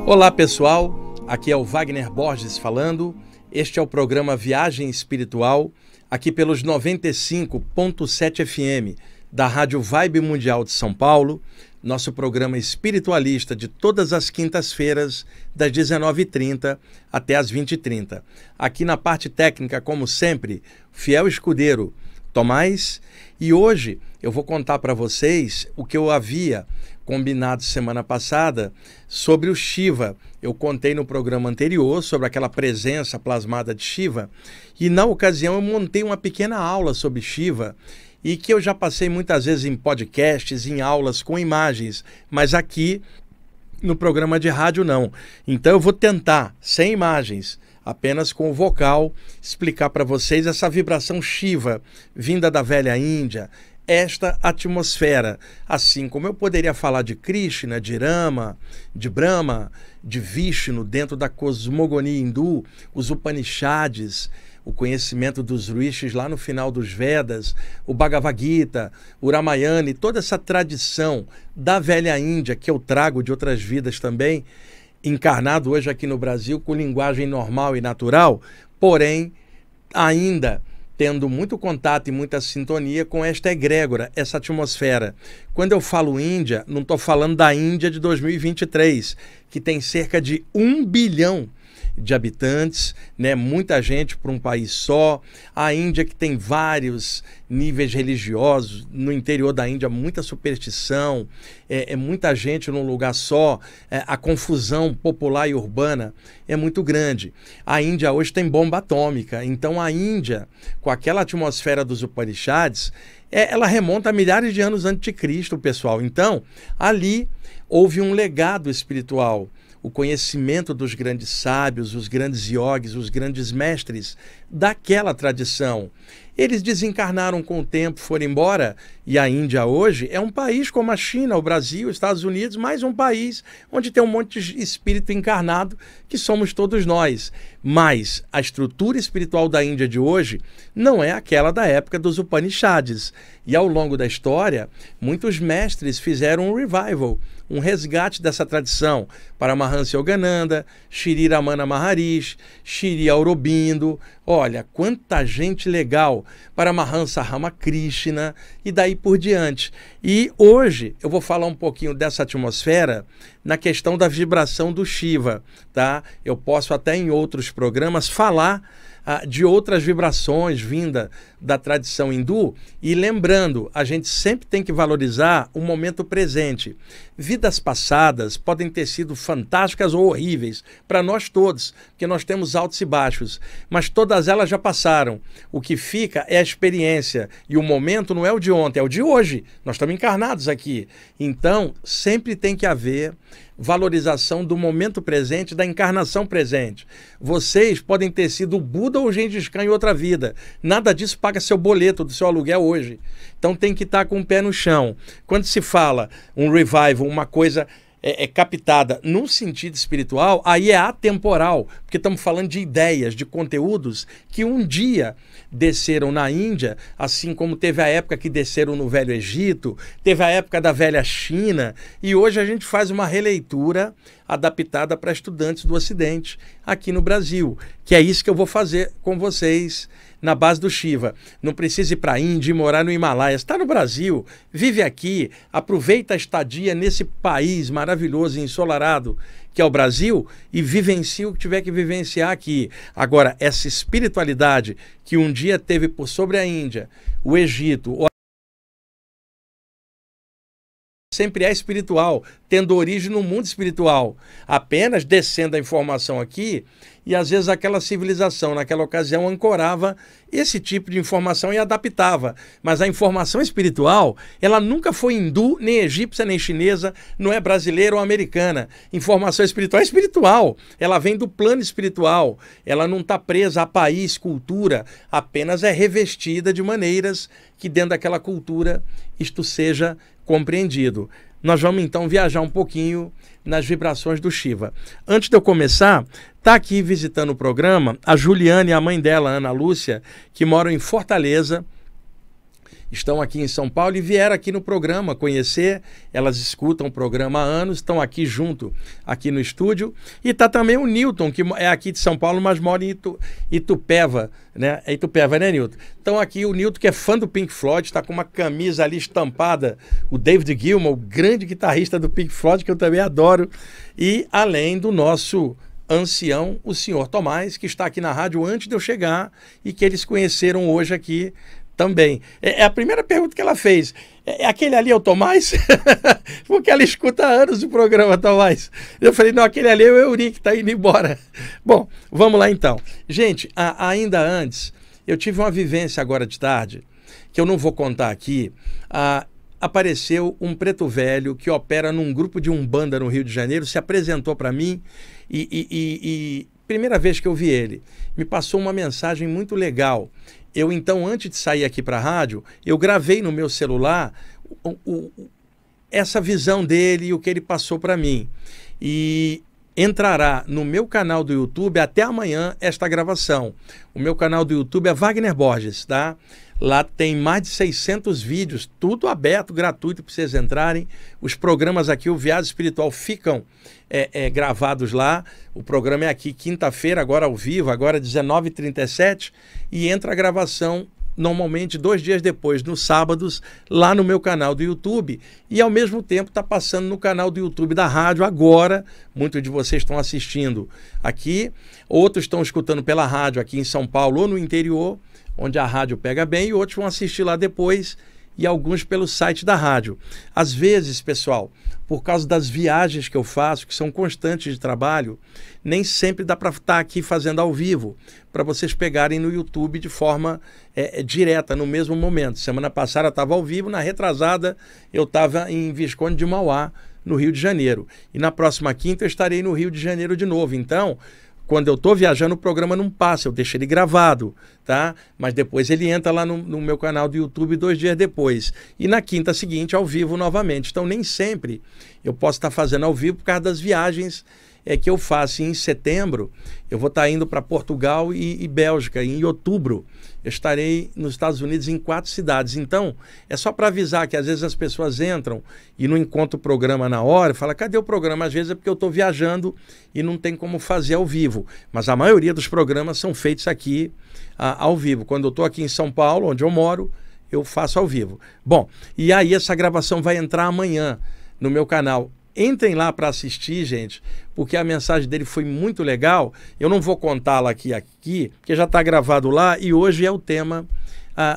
Olá pessoal, aqui é o Wagner Borges falando. Este é o programa Viagem Espiritual, aqui pelos 95.7 FM da Rádio Vibe Mundial de São Paulo, nosso programa espiritualista de todas as quintas-feiras, das 19h30 até as 20h30. Aqui na parte técnica, como sempre, fiel escudeiro Tomás, e hoje eu vou contar para vocês o que eu havia combinado semana passada sobre o Shiva. Eu contei no programa anterior sobre aquela presença plasmada de Shiva, e na ocasião eu montei uma pequena aula sobre Shiva, e que eu já passei muitas vezes em podcasts, em aulas com imagens, mas aqui no programa de rádio não. Então eu vou tentar, sem imagens, apenas com o vocal, explicar para vocês essa vibração Shiva, vinda da velha Índia, esta atmosfera, assim como eu poderia falar de Krishna, de Rama, de Brahma, de Vishnu, dentro da cosmogonia hindu, os Upanishads, o conhecimento dos rishis lá no final dos Vedas, o Bhagavad Gita, o Ramayana e toda essa tradição da velha Índia que eu trago de outras vidas também, encarnado hoje aqui no Brasil com linguagem normal e natural, porém ainda tendo muito contato e muita sintonia com esta egrégora, essa atmosfera. Quando eu falo Índia, não estou falando da Índia de 2023, que tem cerca de 1 bilhão de habitantes, né? Muita gente para um país só. A Índia que tem vários níveis religiosos, no interior da Índia muita superstição, muita gente num lugar só, a confusão popular e urbana é muito grande. A Índia hoje tem bomba atômica, então a Índia, com aquela atmosfera dos Upanishads, ela remonta a milhares de anos antes de Cristo, pessoal. Então, ali houve um legado espiritual, o conhecimento dos grandes sábios, os grandes yogis, os grandes mestres daquela tradição. Eles desencarnaram com o tempo, foram embora, e a Índia hoje é um país como a China, o Brasil, os Estados Unidos, mais um país onde tem um monte de espírito encarnado, que somos todos nós. Mas a estrutura espiritual da Índia de hoje não é aquela da época dos Upanishads. E ao longo da história, muitos mestres fizeram um revival, um resgate dessa tradição. Paramahansa Yogananda, Shri Ramana Maharishi, Shri Aurobindo, olha, quanta gente legal, Paramahansa Ramakrishna e daí por diante. E hoje eu vou falar um pouquinho dessa atmosfera na questão da vibração do Shiva, tá? Eu posso até em outros programas falar de outras vibrações vinda da tradição hindu, e lembrando, a gente sempre tem que valorizar o momento presente. Vidas passadas podem ter sido fantásticas ou horríveis para nós todos, porque nós temos altos e baixos, mas todas elas já passaram. O que fica é a experiência, e o momento não é o de ontem, é o de hoje. Nós estamos encarnados aqui. Então, sempre tem que haver valorização do momento presente, da encarnação presente. Vocês podem ter sido o Buda ou o Gengis Khan em outra vida. Nada disso paga seu boleto do seu aluguel hoje. Então tem que estar com o pé no chão. Quando se fala um revival, uma coisa captada num sentido espiritual, aí é atemporal, porque estamos falando de ideias, de conteúdos que um dia desceram na Índia, assim como teve a época que desceram no Velho Egito, teve a época da Velha China, e hoje a gente faz uma releitura adaptada para estudantes do Ocidente aqui no Brasil, que é isso que eu vou fazer com vocês na base do Shiva. Não precisa ir para a Índia e morar no Himalaia. Está no Brasil, vive aqui, aproveita a estadia nesse país maravilhoso e ensolarado que é o Brasil e vivencie o que tiver que vivenciar aqui. Agora, essa espiritualidade que um dia teve por sobre a Índia, o Egito, sempre é espiritual, tendo origem no mundo espiritual, apenas descendo a informação aqui, e às vezes aquela civilização naquela ocasião ancorava esse tipo de informação e adaptava, mas a informação espiritual, ela nunca foi hindu, nem egípcia, nem chinesa, não é brasileira ou americana. Informação espiritual é espiritual, ela vem do plano espiritual, ela não está presa a país, cultura, apenas é revestida de maneiras que dentro daquela cultura isto seja compreendido. Nós vamos então viajar um pouquinho nas vibrações do Shiva. Antes de eu começar, está aqui visitando o programa a Juliana e a mãe dela, Ana Lúcia, que moram em Fortaleza, estão aqui em São Paulo e vieram aqui no programa conhecer. Elas escutam o programa há anos, estão aqui junto, aqui no estúdio. E está também o Newton, que é aqui de São Paulo, mas mora em Itupeva, né? É Itupeva, né, Newton? Então aqui o Newton, que é fã do Pink Floyd, está com uma camisa ali estampada, o David Gilmour, o grande guitarrista do Pink Floyd, que eu também adoro. E além do nosso ancião, o senhor Tomás, que está aqui na rádio antes de eu chegar e que eles conheceram hoje aqui também. É a primeira pergunta que ela fez. É aquele ali é o Tomás? Porque ela escuta há anos o programa, Tomás. Eu falei, não, aquele ali é o Euri, que está indo embora. Bom, vamos lá então. Gente, ainda antes, eu tive uma vivência agora de tarde, que eu não vou contar aqui. Apareceu um preto velho que opera num grupo de Umbanda no Rio de Janeiro, se apresentou para mim e primeira vez que eu vi ele, me passou uma mensagem muito legal. Eu então, antes de sair aqui para a rádio, eu gravei no meu celular essa visão dele e o que ele passou para mim. E entrará no meu canal do YouTube até amanhã esta gravação. O meu canal do YouTube é Wagner Borges, tá? Lá tem mais de 600 vídeos, tudo aberto, gratuito para vocês entrarem. Os programas aqui, o Viagem Espiritual, ficam gravados lá. O programa é aqui quinta-feira, agora ao vivo, agora 19h37. E entra a gravação normalmente 2 dias depois, nos sábados, lá no meu canal do YouTube. E ao mesmo tempo está passando no canal do YouTube da rádio agora. Muitos de vocês estão assistindo aqui, outros estão escutando pela rádio aqui em São Paulo ou no interior, onde a rádio pega bem, e outros vão assistir lá depois, e alguns pelo site da rádio. Às vezes, pessoal, por causa das viagens que eu faço, que são constantes de trabalho, nem sempre dá para estar aqui fazendo ao vivo, para vocês pegarem no YouTube de forma direta, no mesmo momento. Semana passada eu estava ao vivo, na retrasada eu estava em Visconde de Mauá, no Rio de Janeiro. E na próxima quinta eu estarei no Rio de Janeiro de novo. Então, quando eu estou viajando, o programa não passa, eu deixo ele gravado, tá? Mas depois ele entra lá no meu canal do YouTube 2 dias depois. E na quinta seguinte, ao vivo novamente. Então, nem sempre eu posso estar fazendo ao vivo por causa das viagens que eu faço. E em setembro, eu vou estar indo para Portugal e Bélgica. E em outubro, eu estarei nos Estados Unidos em 4 cidades. Então, é só para avisar que às vezes as pessoas entram e não encontram o programa na hora, fala, cadê o programa? Às vezes é porque eu estou viajando e não tem como fazer ao vivo. Mas a maioria dos programas são feitos aqui ao vivo. Quando eu estou aqui em São Paulo, onde eu moro, eu faço ao vivo. Bom, e aí essa gravação vai entrar amanhã no meu canal. Entrem lá para assistir, gente, porque a mensagem dele foi muito legal. Eu não vou contá-la aqui, porque já está gravado lá e hoje é o tema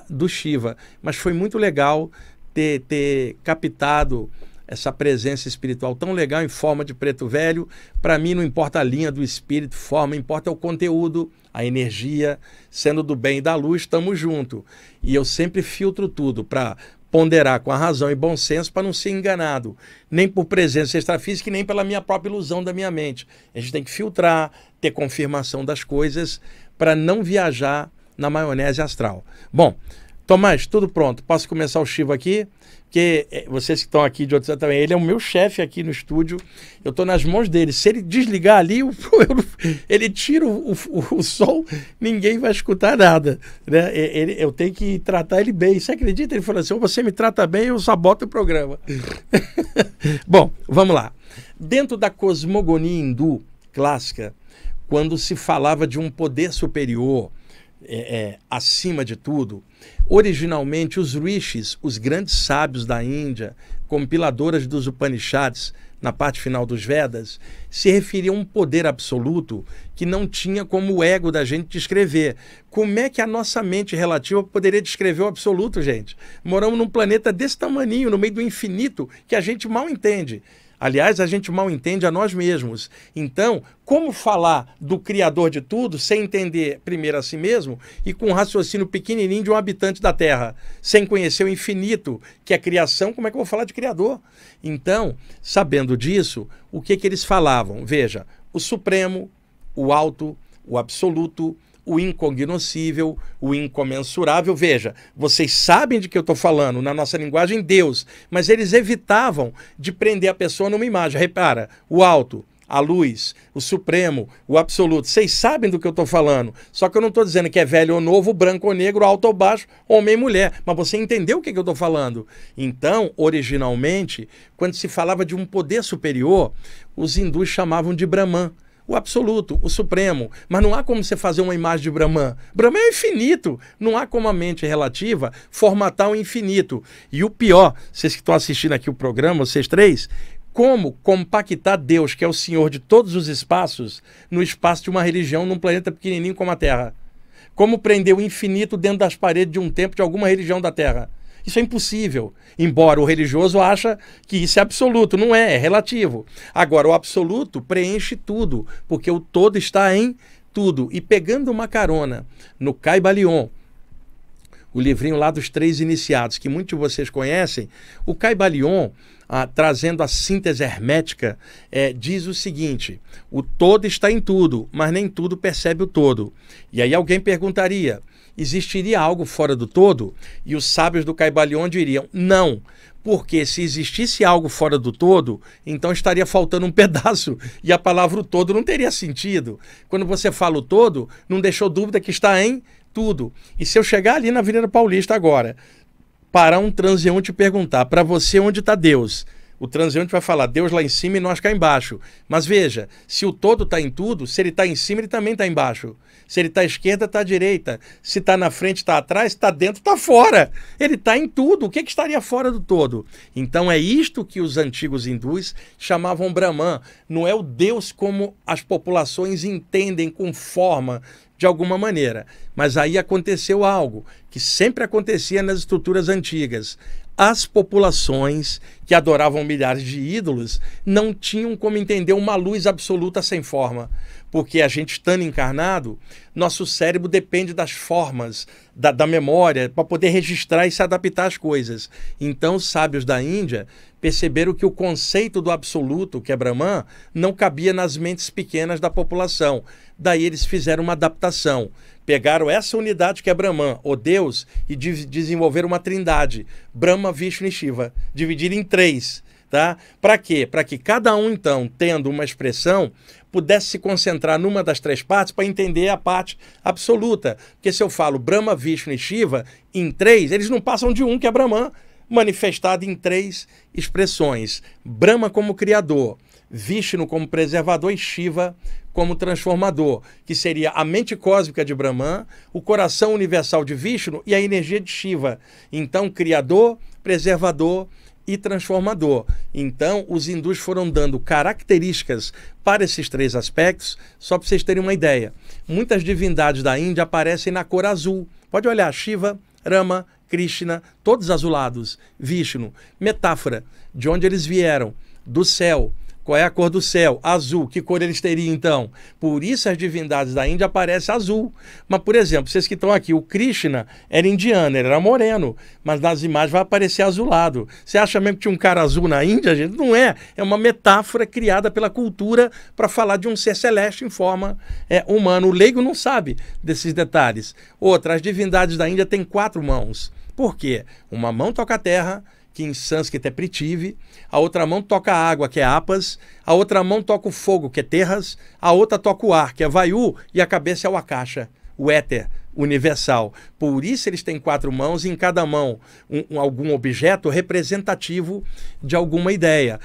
do Shiva. Mas foi muito legal ter captado essa presença espiritual tão legal em forma de preto velho. Para mim não importa a linha do espírito, forma, importa o conteúdo, a energia, sendo do bem e da luz, estamos juntos. E eu sempre filtro tudo para ponderar com a razão e bom senso para não ser enganado, nem por presença extrafísica e nem pela minha própria ilusão da minha mente. A gente tem que filtrar, ter confirmação das coisas para não viajar na maionese astral. Bom, Tomás, tudo pronto. Posso começar o Shiva aqui? Porque vocês que estão aqui de outros também, ele é o meu chefe aqui no estúdio, eu estou nas mãos dele. Se ele desligar ali, ele tira o som, ninguém vai escutar nada, né? Eu tenho que tratar ele bem. Você acredita? Ele falou assim, ou você me trata bem, eu saboto o programa. Bom, vamos lá. Dentro da cosmogonia hindu clássica, quando se falava de um poder superior, acima de tudo, originalmente os rishis, os grandes sábios da Índia, compiladoras dos Upanishads, na parte final dos Vedas, se referiam a um poder absoluto que não tinha como o ego da gente descrever. Como é que a nossa mente relativa poderia descrever o absoluto, gente? Moramos num planeta desse tamaninho, no meio do infinito, que a gente mal entende. Aliás, a gente mal entende a nós mesmos. Então, como falar do Criador de tudo sem entender primeiro a si mesmo e com um raciocínio pequenininho de um habitante da Terra, sem conhecer o infinito, que é a criação, como é que eu vou falar de Criador? Então, sabendo disso, o que eles falavam? Veja, o Supremo, o Alto, o Absoluto, o incognoscível, o incomensurável. Veja, vocês sabem de que eu estou falando, na nossa linguagem, Deus, mas eles evitavam de prender a pessoa numa imagem. Repara, o alto, a luz, o supremo, o absoluto. Vocês sabem do que eu estou falando. Só que eu não estou dizendo que é velho ou novo, branco ou negro, alto ou baixo, homem ou mulher. Mas você entendeu o que eu estou falando? Então, originalmente, quando se falava de um poder superior, os hindus chamavam de Brahman. O absoluto, o supremo. Mas não há como você fazer uma imagem de Brahman. Brahman é infinito. Não há como a mente relativa formatar o infinito. E o pior, vocês que estão assistindo aqui o programa, vocês três, como compactar Deus, que é o Senhor de todos os espaços, no espaço de uma religião num planeta pequenininho como a Terra? Como prender o infinito dentro das paredes de um templo de alguma religião da Terra? Isso é impossível, embora o religioso acha que isso é absoluto. Não é, é relativo. Agora, o absoluto preenche tudo, porque o todo está em tudo. E pegando uma carona no Kybalion, o livrinho lá dos 3 iniciados, que muitos de vocês conhecem, o Kybalion, trazendo a síntese hermética, diz o seguinte: o todo está em tudo, mas nem tudo percebe o todo. E aí alguém perguntaria, existiria algo fora do todo? E os sábios do Kybalion diriam, não, porque se existisse algo fora do todo, então estaria faltando um pedaço, e a palavra o todo não teria sentido. Quando você fala o todo, não deixou dúvida que está em tudo. E se eu chegar ali na Avenida Paulista agora, parar um transeunte e perguntar, para você onde está Deus? O transeunte vai falar, Deus lá em cima e nós cá embaixo. Mas veja, se o todo está em tudo, se ele está em cima, ele também está embaixo. Se ele está à esquerda, está à direita. Se está na frente, está atrás, está dentro, está fora. Ele está em tudo. O que estaria fora do todo? Então é isto que os antigos hindus chamavam Brahman. Não é o Deus como as populações entendem com forma, de alguma maneira. Mas aí aconteceu algo que sempre acontecia nas estruturas antigas. As populações que adoravam milhares de ídolos não tinham como entender uma luz absoluta sem forma. Porque a gente estando encarnado, nosso cérebro depende das formas, da memória, para poder registrar e se adaptar às coisas. Então os sábios da Índia perceberam que o conceito do absoluto, que é Brahman, não cabia nas mentes pequenas da população. Daí eles fizeram uma adaptação. Pegaram essa unidade que é Brahman, o Deus, e desenvolveram uma trindade, Brahma, Vishnu e Shiva. Dividiram em 3. Tá? Para quê? Para que cada um, então, tendo uma expressão, pudesse se concentrar numa das 3 partes para entender a parte absoluta. Porque se eu falo Brahma, Vishnu e Shiva em 3, eles não passam de um, que é Brahman, manifestado em 3 expressões. Brahma como criador, Vishnu como preservador e Shiva como transformador, que seria a mente cósmica de Brahman, o coração universal de Vishnu e a energia de Shiva. Então, criador, preservador e transformador. Então, os hindus foram dando características para esses 3 aspectos, só para vocês terem uma ideia. Muitas divindades da Índia aparecem na cor azul. Pode olhar, Shiva, Rama, Krishna, todos azulados. Vishnu, metáfora de onde eles vieram, do céu. Qual é a cor do céu? Azul. Que cor eles teriam, então? Por isso as divindades da Índia aparecem azul. Mas, por exemplo, vocês que estão aqui, o Krishna era indiano, ele era moreno, mas nas imagens vai aparecer azulado. Você acha mesmo que tinha um cara azul na Índia, gente? Não é. É uma metáfora criada pela cultura para falar de um ser celeste em forma humana. O leigo não sabe desses detalhes. Outra, as divindades da Índia têm 4 mãos. Por quê? Uma mão toca a terra, que em sânscrito é Prithvi, a outra mão toca a água, que é Apas, a outra mão toca o fogo, que é Terras, a outra toca o ar, que é Vayu, e a cabeça é o Akasha, o éter universal. Por isso eles têm 4 mãos e em cada mão algum objeto representativo de alguma ideia.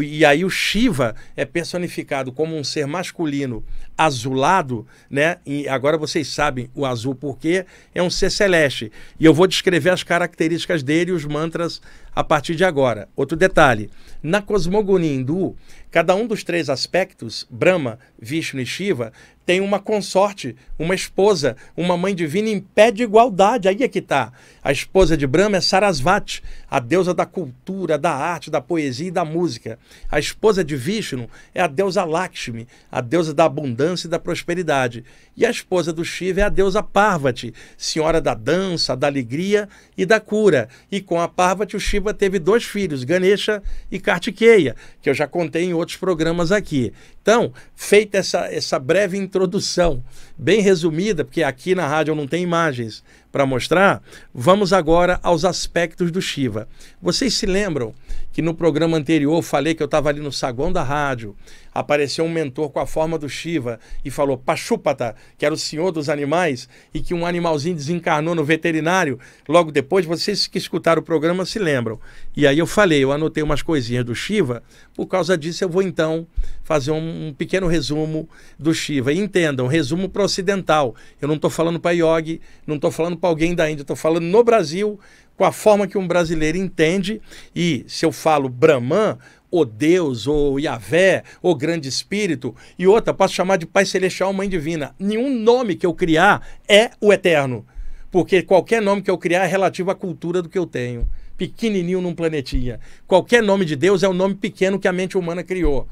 E aí o Shiva é personificado como um ser masculino azulado, né? E agora vocês sabem o azul porque é um ser celeste. E eu vou descrever as características dele e os mantras a partir de agora. Outro detalhe, na cosmogonia hindu, cada um dos 3 aspectos, Brahma, Vishnu e Shiva, tem uma consorte, uma esposa, uma mãe divina em pé de igualdade. Aí é que está. A esposa de Brahma é Sarasvati, a deusa da cultura, da arte, da poesia e da música. A esposa de Vishnu é a deusa Lakshmi, a deusa da abundância e da prosperidade. E a esposa do Shiva é a deusa Parvati, senhora da dança, da alegria e da cura. E com a Parvati, o Shiva teve 2 filhos, Ganesha e Kartikeya, que eu já contei em outros programas aqui. Então, feita essa breve introdução, bem resumida, porque aqui na rádio eu não tenho imagens, para mostrar, vamos agora aos aspectos do Shiva. Vocês se lembram que no programa anterior eu falei que eu estava ali no saguão da rádio, apareceu um mentor com a forma do Shiva e falou Pashupata, que era o senhor dos animais, e que um animalzinho desencarnou no veterinário. Logo depois, vocês que escutaram o programa se lembram. E aí eu falei, eu anotei umas coisinhas do Shiva, por causa disso eu vou então fazer um pequeno resumo do Shiva. E entendam, resumo para o ocidental. Eu não estou falando para Yogi, não estou falando para alguém da Índia, estou falando no Brasil, com a forma que um brasileiro entende. E se eu falo Brahman, ou Deus, ou Yahvé, ou Grande Espírito, e outra, posso chamar de Pai Celestial, Mãe Divina. Nenhum nome que eu criar é o eterno, porque qualquer nome que eu criar é relativo à cultura do que eu tenho. Pequenininho num planetinha. Qualquer nome de Deus é um nome pequeno que a mente humana criou.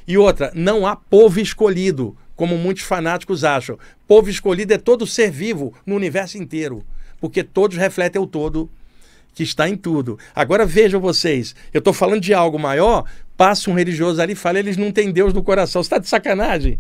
E outra, não há povo escolhido, como muitos fanáticos acham. Povo escolhido é todo ser vivo no universo inteiro, porque todos refletem o todo que está em tudo. Agora vejam vocês, eu estou falando de algo maior, passa um religioso ali e fala, eles não têm Deus no coração. Você está de sacanagem?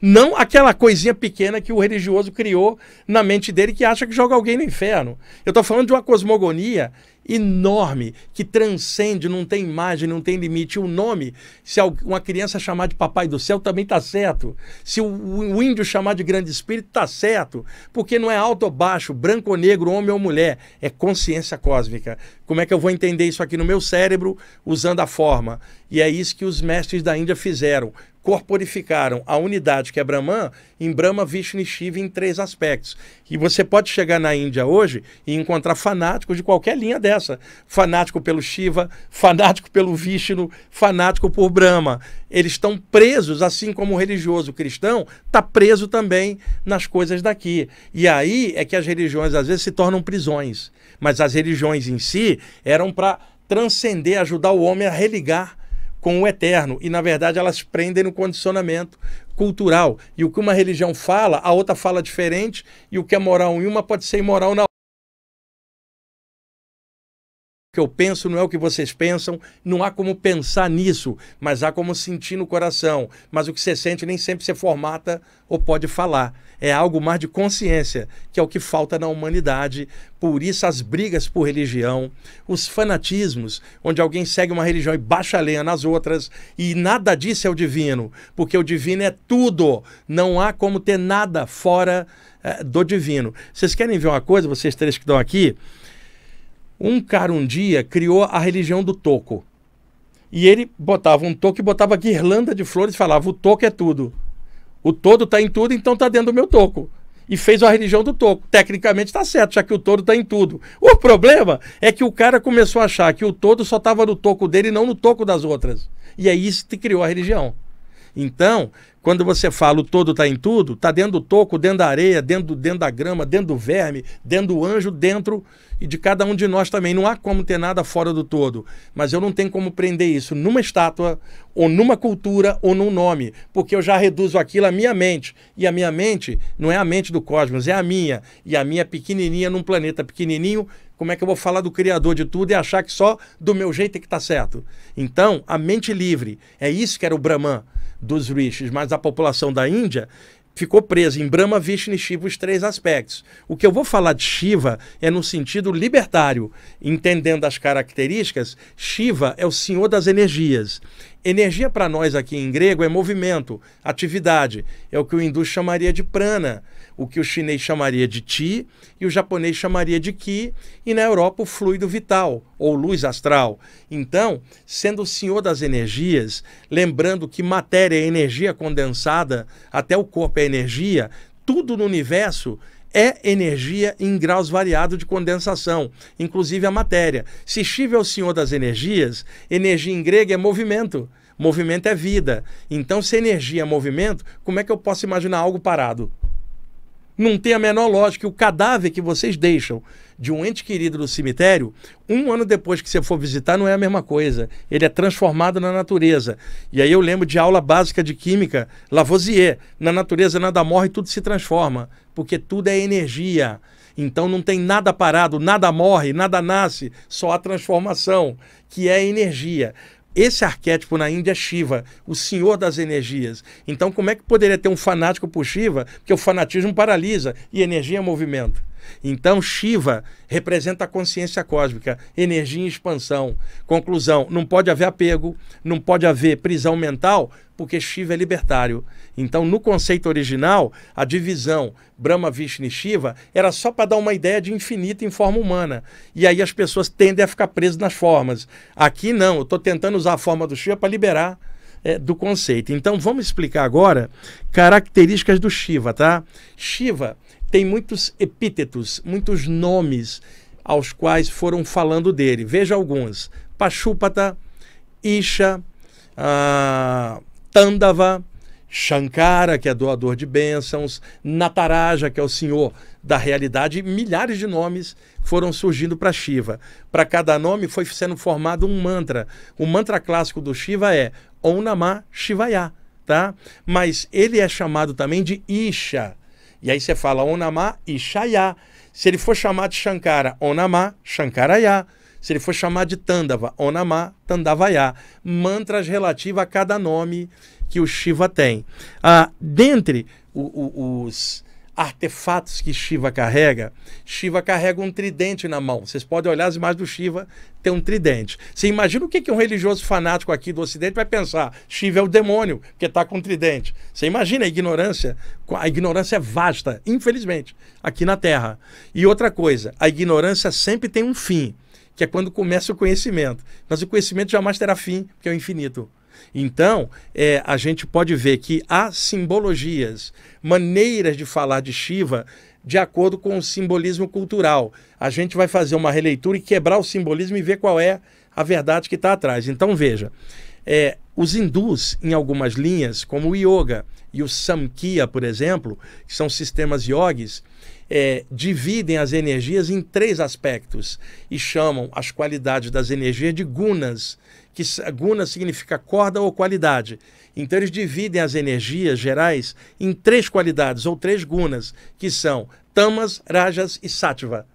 Não aquela coisinha pequena que o religioso criou na mente dele que acha que joga alguém no inferno. Eu estou falando de uma cosmogonia enorme, que transcende, não tem imagem, não tem limite. O nome, se uma criança chamar de Papai do Céu, também está certo. Se o índio chamar de Grande Espírito, está certo. Porque não é alto ou baixo, branco ou negro, homem ou mulher. É consciência cósmica. Como é que eu vou entender isso aqui no meu cérebro usando a forma? E é isso que os mestres da Índia fizeram. Corporificaram a unidade que é Brahman em Brahma, Vishnu e Shiva em 3 aspectos. E você pode chegar na Índia hoje e encontrar fanáticos de qualquer linha dessa. Fanático pelo Shiva, fanático pelo Vishnu, fanático por Brahma. Eles estão presos, assim como o religioso cristão está preso também nas coisas daqui. E aí é que as religiões às vezes se tornam prisões. Mas as religiões em si eram para transcender, ajudar o homem a religar com o eterno, e na verdade elas prendem no condicionamento cultural, e o que uma religião fala, a outra fala diferente, e o que é moral em uma pode ser imoral na outra. O que eu penso não é o que vocês pensam, não há como pensar nisso, mas há como sentir no coração. Mas o que você sente nem sempre você formata ou pode falar. É algo mais de consciência, que é o que falta na humanidade. Por isso as brigas por religião, os fanatismos, onde alguém segue uma religião e baixa a lenha nas outras, e nada disso é o divino, porque o divino é tudo. Não há como ter nada fora do divino. Vocês querem ver uma coisa, vocês 3 que estão aqui? Um cara um dia criou a religião do toco. E ele botava um toco e botava guirlanda de flores e falava, o toco é tudo. O todo está em tudo, então está dentro do meu toco. E fez a religião do toco. Tecnicamente está certo, já que o todo está em tudo. O problema é que o cara começou a achar que o todo só estava no toco dele e não no toco das outras. E é isso que criou a religião. Então, quando você fala o todo está em tudo, está dentro do toco, dentro da areia, dentro da grama, dentro do verme, dentro do anjo, dentro e de cada um de nós também. Não há como ter nada fora do todo. Mas eu não tenho como prender isso numa estátua, ou numa cultura, ou num nome. Porque eu já reduzo aquilo à minha mente. E a minha mente não é a mente do cosmos, é a minha. E a minha pequenininha num planeta pequenininho. Como é que eu vou falar do Criador de tudo e achar que só do meu jeito é que está certo? Então, a mente livre. É isso que era o Brahman dos rishis, mas a população da Índia ficou presa em Brahma, Vishnu e Shiva, os 3 aspectos. O que eu vou falar de Shiva é no sentido libertário, entendendo as características. Shiva é o senhor das energias. Energia para nós aqui em grego é movimento, atividade. É o que o hindu chamaria de prana, o que o chinês chamaria de chi e o japonês chamaria de ki, e na Europa o fluido vital, ou luz astral. Então, sendo o senhor das energias, lembrando que matéria é energia condensada, até o corpo é energia, tudo no universo é energia em graus variados de condensação, inclusive a matéria. Se Shiva é o senhor das energias, energia em grego é movimento. Movimento é vida. Então, se energia é movimento, como é que eu posso imaginar algo parado? Não tem a menor lógica. O cadáver que vocês deixam de um ente querido no cemitério, 1 ano depois que você for visitar, não é a mesma coisa. Ele é transformado na natureza. E aí eu lembro de aula básica de química, Lavoisier. Na natureza nada morre, tudo se transforma. Porque tudo é energia. Então não tem nada parado, nada morre, nada nasce. Só a transformação, que é energia. Esse arquétipo na Índia é Shiva, o senhor das energias. Então como é que poderia ter um fanático por Shiva? Porque o fanatismo paralisa e energia é movimento. Então, Shiva representa a consciência cósmica, energia em expansão. Conclusão, não pode haver apego, não pode haver prisão mental, porque Shiva é libertário. Então, no conceito original, a divisão Brahma, Vishnu e Shiva era só para dar uma ideia de infinito em forma humana. E aí as pessoas tendem a ficar presas nas formas. Aqui não, eu estou tentando usar a forma do Shiva para liberar do conceito. Então, vamos explicar agora características do Shiva, tá? Shiva tem muitos epítetos, muitos nomes aos quais foram falando dele. Veja alguns. Pashupata, Isha, Tandava, Shankara, que é doador de bênçãos, Nataraja, que é o senhor da realidade, milhares de nomes foram surgindo para Shiva. Para cada nome foi sendo formado um mantra. O mantra clássico do Shiva é Om Namah Shivaya, tá? Mas ele é chamado também de Isha. E aí você fala Om Namah Ishaya. Se ele for chamado de Shankara, Om Namah Shankaraya. Se ele for chamado de Tandava, Om Namah Tandavaya. Mantras relativos a cada nome que o Shiva tem. Dentre os artefatos que Shiva carrega um tridente na mão. Vocês podem olhar as imagens do Shiva, tem um tridente. Você imagina o que um religioso fanático aqui do Ocidente vai pensar? Shiva é o demônio, que está com um tridente. Você imagina a ignorância é vasta, infelizmente, aqui na Terra. E outra coisa, a ignorância sempre tem um fim, que é quando começa o conhecimento. Mas o conhecimento jamais terá fim, porque é o infinito. Então, a gente pode ver que há simbologias, maneiras de falar de Shiva de acordo com o simbolismo cultural. A gente vai fazer uma releitura e quebrar o simbolismo e ver qual é a verdade que está atrás. Então, veja, os hindus, em algumas linhas, como o Yoga e o Samkhya, por exemplo, que são sistemas yogis, dividem as energias em 3 aspectos e chamam as qualidades das energias de gunas, que guna significa corda ou qualidade. Então eles dividem as energias gerais em 3 qualidades ou 3 gunas, que são tamas, rajas e sattva.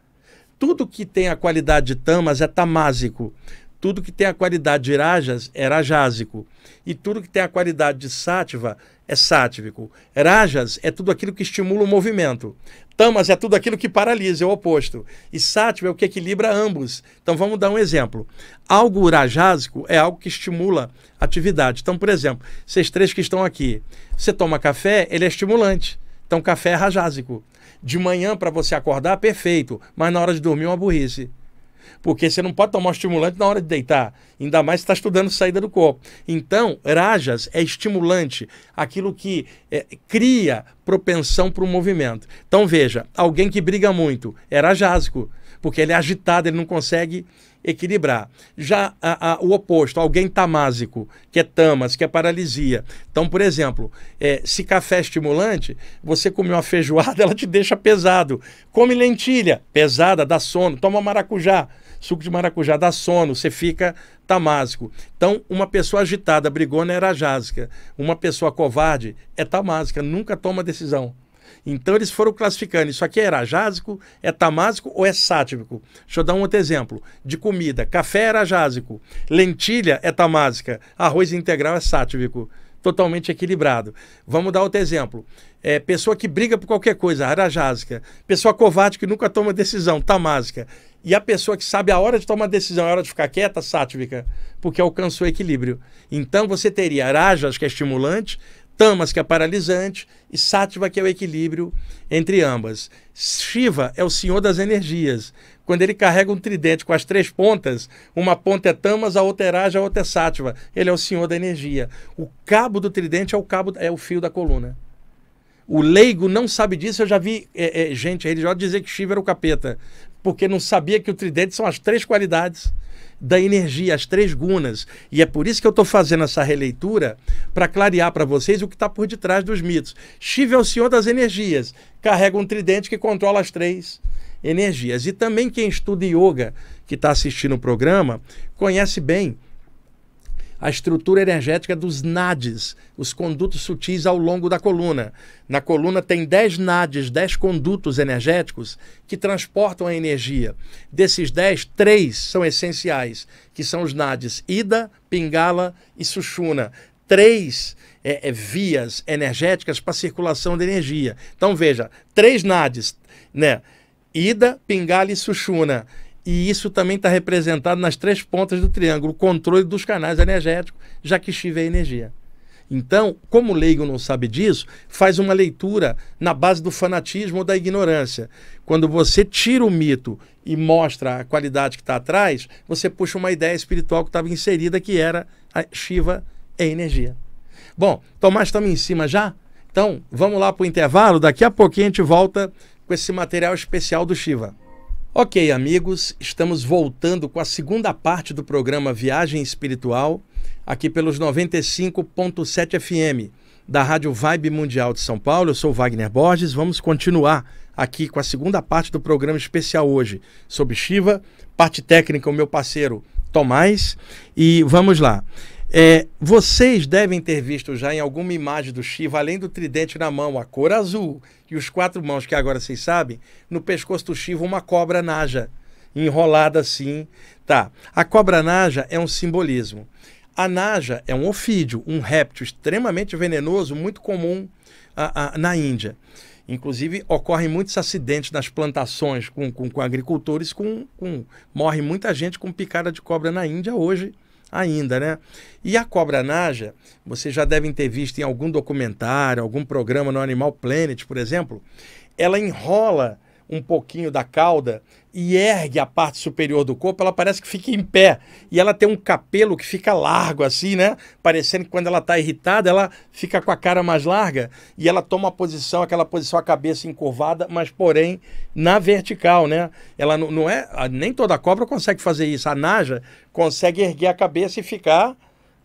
Tudo que tem a qualidade de tamas é tamásico. Tudo que tem a qualidade de rajas é rajásico. E tudo que tem a qualidade de sattva é sátvico. Rajas é tudo aquilo que estimula o movimento. Tamas é tudo aquilo que paralisa, é o oposto. E sattva é o que equilibra ambos. Então vamos dar um exemplo. Algo rajásico é algo que estimula atividade. Então, por exemplo, vocês 3 que estão aqui, você toma café, ele é estimulante. Então café é rajásico. De manhã para você acordar, perfeito. Mas na hora de dormir, uma burrice. Porque você não pode tomar um estimulante na hora de deitar. Ainda mais se está estudando saída do corpo. Então, rajas é estimulante, aquilo que cria propensão para o movimento. Então, veja, alguém que briga muito é rajásico, porque ele é agitado, ele não consegue equilibrar. Já o oposto, alguém tamásico, que é tamas, que é paralisia. Então, por exemplo, se café é estimulante, você comer uma feijoada, ela te deixa pesado. Come lentilha, pesada, dá sono. Toma maracujá, suco de maracujá, dá sono, você fica tamásico. Então, uma pessoa agitada, brigona, é rajásica. Uma pessoa covarde é tamásica, nunca toma decisão. Então eles foram classificando, isso aqui é rajásico, é tamásico ou é sátvico? Deixa eu dar um outro exemplo de comida. Café é rajásico, lentilha é tamásica, arroz integral é sátvico, totalmente equilibrado. Vamos dar outro exemplo. Pessoa que briga por qualquer coisa, rajásica. Pessoa covarde que nunca toma decisão, tamásica. E a pessoa que sabe a hora de tomar decisão, a hora de ficar quieta, sátvica, porque alcançou o equilíbrio. Então você teria rajas, que é estimulante, tamas, que é paralisante, e sattva, que é o equilíbrio entre ambas. Shiva é o senhor das energias. Quando ele carrega um tridente com as 3 pontas, uma ponta é tamas, a outra é raja, a outra é sattva. Ele é o senhor da energia. O cabo do tridente é o fio da coluna. O leigo não sabe disso. Eu já vi gente religiosa dizer que Shiva era o capeta, porque não sabia que o tridente são as 3 qualidades da energia, as 3 gunas. E é por isso que eu estou fazendo essa releitura, para clarear para vocês o que está por detrás dos mitos. Shiva é o senhor das energias, carrega um tridente que controla as 3 energias. E também quem estuda yoga, que está assistindo o programa, conhece bem a estrutura energética dos nadis, os condutos sutis ao longo da coluna. Na coluna tem 10 nadis, 10 condutos energéticos que transportam a energia. Desses 10, 3 são essenciais, que são os nadis Ida, Pingala e Sushumna. 3 vias energéticas para circulação de energia. Então veja, 3 nadis, né? Ida, Pingala e Sushumna. E isso também está representado nas 3 pontas do triângulo, o controle dos canais energéticos, já que Shiva é energia. Então, como o leigo não sabe disso, faz uma leitura na base do fanatismo ou da ignorância. Quando você tira o mito e mostra a qualidade que está atrás, você puxa uma ideia espiritual que estava inserida, que era a Shiva é energia. Bom, Tomás, estamos em cima já? Então, vamos lá para o intervalo. Daqui a pouquinho a gente volta com esse material especial do Shiva. Ok, amigos, estamos voltando com a segunda parte do programa Viagem Espiritual, aqui pelos 95.7 FM da Rádio Vibe Mundial de São Paulo. Eu sou Wagner Borges. Vamos continuar aqui com a segunda parte do programa especial hoje sobre Shiva. Parte técnica, o meu parceiro Tomás. E vamos lá. Vocês devem ter visto já em alguma imagem do Shiva, além do tridente na mão, a cor azul e os 4 mãos, que agora vocês sabem, no pescoço do Shiva uma cobra naja, enrolada assim. Tá. A cobra naja é um simbolismo. A naja é um ofídeo, um réptil extremamente venenoso, muito comum na Índia. Inclusive, ocorrem muitos acidentes nas plantações com agricultores, morre muita gente com picada de cobra na Índia hoje ainda, né? E a cobra naja, vocês já devem ter visto em algum documentário, algum programa no Animal Planet, por exemplo, ela enrola um pouquinho da cauda e ergue a parte superior do corpo, ela parece que fica em pé. E ela tem um cabelo que fica largo assim, né? Parecendo que quando ela está irritada, ela fica com a cara mais larga e ela toma aquela posição, a cabeça encurvada, mas porém na vertical, né? Ela não é, nem toda cobra consegue fazer isso. A naja consegue erguer a cabeça e ficar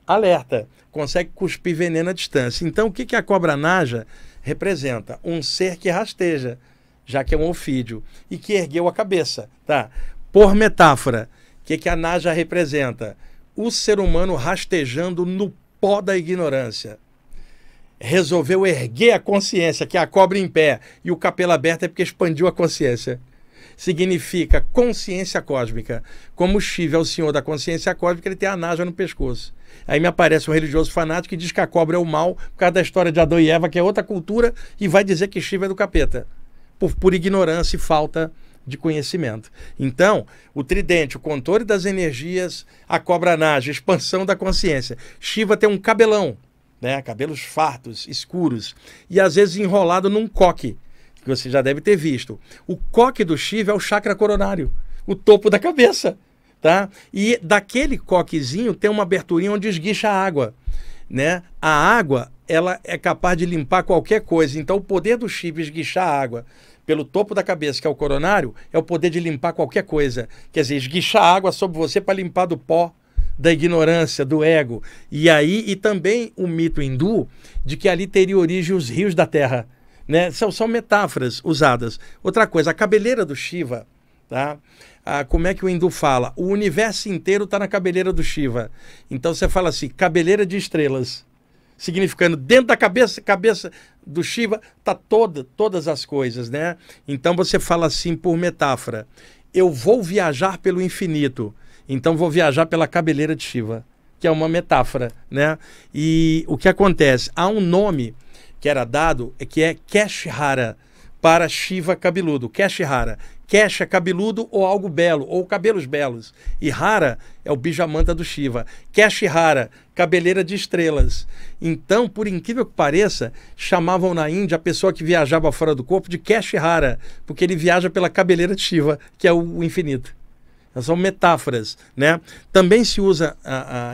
alerta, consegue cuspir veneno à distância. Então, o que a cobra naja representa? Um ser que rasteja, já que é um ofídeo, e que ergueu a cabeça. Tá? Por metáfora, o que a naja representa? O ser humano rastejando no pó da ignorância. Resolveu erguer a consciência, que é a cobra em pé, e o capelo aberto é porque expandiu a consciência. Significa consciência cósmica. Como o Shiva é o senhor da consciência cósmica, ele tem a naja no pescoço. Aí me aparece um religioso fanático que diz que a cobra é o mal, por causa da história de Adão e Eva, que é outra cultura, e vai dizer que Shiva é do capeta. Por ignorância e falta de conhecimento. Então, o tridente, o controle das energias, a cobra naja, a expansão da consciência. Shiva tem um cabelão, né? Cabelos fartos, escuros, e às vezes enrolado num coque, que você já deve ter visto. O coque do Shiva é o chakra coronário, o topo da cabeça. Tá? E daquele coquezinho tem uma aberturinha onde esguicha a água. Né? A água, ela é capaz de limpar qualquer coisa. Então, o poder do Shiva esguichar a água pelo topo da cabeça, que é o coronário, é o poder de limpar qualquer coisa. Quer dizer, esguichar a água sobre você para limpar do pó, da ignorância, do ego. E também o mito hindu de que ali teria origem os rios da terra. Né? São metáforas usadas. Outra coisa, a cabeleira do Shiva, tá? Como é que o hindu fala? O universo inteiro está na cabeleira do Shiva. Então você fala assim, cabeleira de estrelas. Significando, dentro da cabeça do Shiva está todas as coisas, né? Então você fala assim por metáfora. Eu vou viajar pelo infinito. Então vou viajar pela cabeleira de Shiva. Que é uma metáfora, né? E o que acontece? Há um nome que era dado, que é Keshara, para Shiva cabeludo. Keshara. Kesh é cabeludo ou algo belo, ou cabelos belos. E Hara é o bijamanta do Shiva. Keshara, cabeleira de estrelas. Então, por incrível que pareça, chamavam na Índia a pessoa que viajava fora do corpo de Keshara, porque ele viaja pela cabeleira de Shiva, que é o infinito. São metáforas, né? Também se usa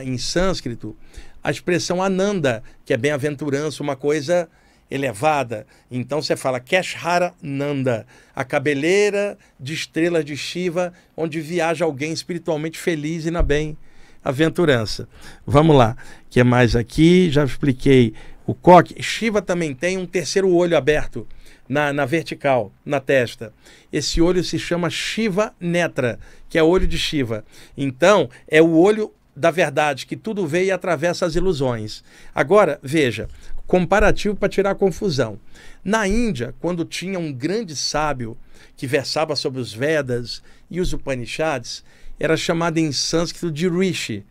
em sânscrito a expressão Ananda, que é bem-aventurança, uma coisa elevada. Então você fala Keshara Nanda, a cabeleira de estrelas de Shiva, onde viaja alguém espiritualmente feliz e na bem-aventurança. Vamos lá, o que mais aqui? Já expliquei o coque. Shiva também tem um terceiro olho aberto na vertical, na testa. Esse olho se chama Shiva Netra, que é o olho de Shiva. Então, é o olho da verdade, que tudo vê e atravessa as ilusões. Agora, veja, comparativo para tirar a confusão. Na Índia, quando tinha um grande sábio que versava sobre os Vedas e os Upanishads, era chamado em sânscrito de Rishi.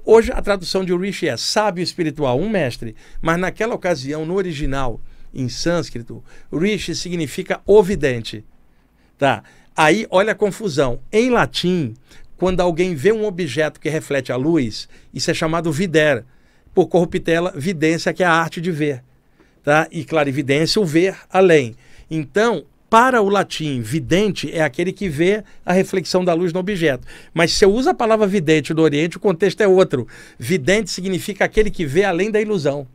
Hoje a tradução de Rishi é sábio espiritual, um mestre, mas naquela ocasião, no original, em sânscrito, Rishi significa ovidente. Tá? Aí, olha a confusão. Em latim, quando alguém vê um objeto que reflete a luz, isso é chamado videre. Por corruptela, vidência, que é a arte de ver. Tá? E clarividência, o ver além. Então, para o latim, vidente é aquele que vê a reflexão da luz no objeto. Mas se eu uso a palavra vidente do Oriente, o contexto é outro. Vidente significa aquele que vê além da ilusão.